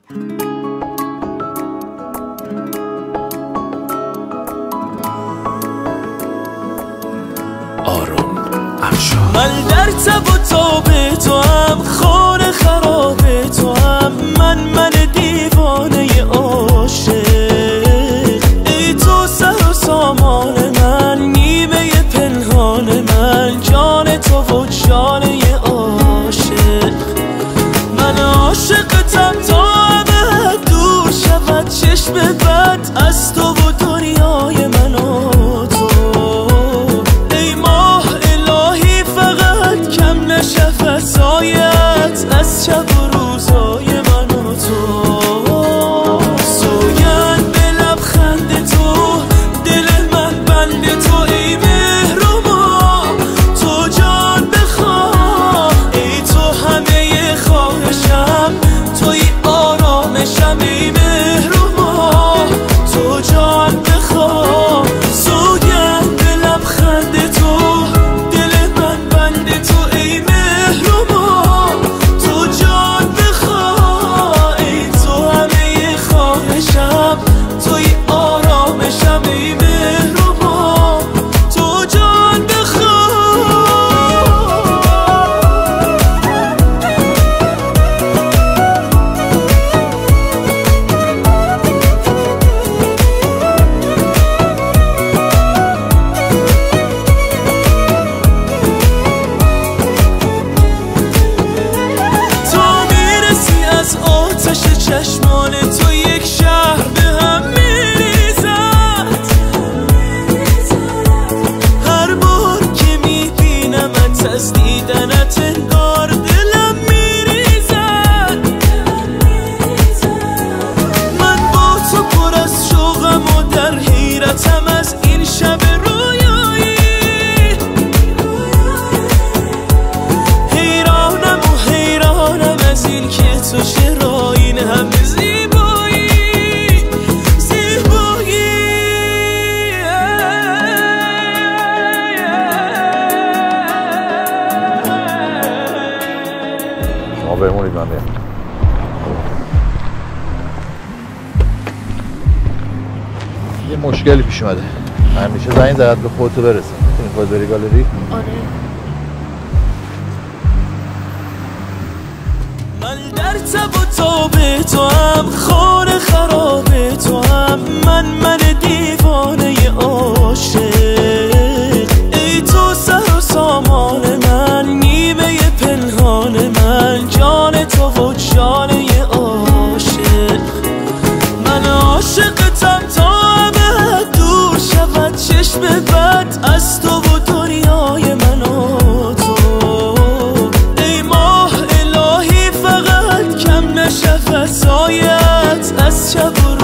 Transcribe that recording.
من در تب و تاب تو هم، خانه خراب تو هم، من دیوانه عاشق. ای تو سر و سامان من، نیمه پنهان من، جان تو و جانه عاشق. من عاشقتم تا ابد دور شود چشم بد از تو و دنیای من و تو. ای ماه الهی فقط کم نشه فضایت از شب و روزای من و تو. سوگند به لبخند تو، دل من بند تو. ای مهربا تو جان بخواه، ای تو همه خواهشم، توی آرامشم. ای مهربا تو جان بخواه، سوگند به لبخند تو، دل من بند تو. ای مهربا تو جان بخواه، ای تو همه خواهشم، توی آرامشم. ای مهربا تو جان بخواه. تا میرسی از آتش چشمان تو، یک شهر به هم میریزد. هر بار که میبینمت از دیدنت انگار دلم میریزد. من با تو پر از شوقم و در حیرتم از این شب رویایی. حیرانم و حیرانم از این که تو چرا این همه زیبایی. شما بمونید من میام. یه مشکلی پیش اومده. همیشه زنگ زد به خودتو برسه. میتونی خود بری گالری؟ آره. من در تب و تاب تو هم، خانه خراب تو هم، من دیوانه عاشق. ای تو سر و سامان من، نیمه پنهان من، جان تو و جانه عاشق. من عاشقتم تا ابد دور شود چشم بد از تو و دنیای من و تو. ای ماه الهی فقط کم نشه فضایت از شب و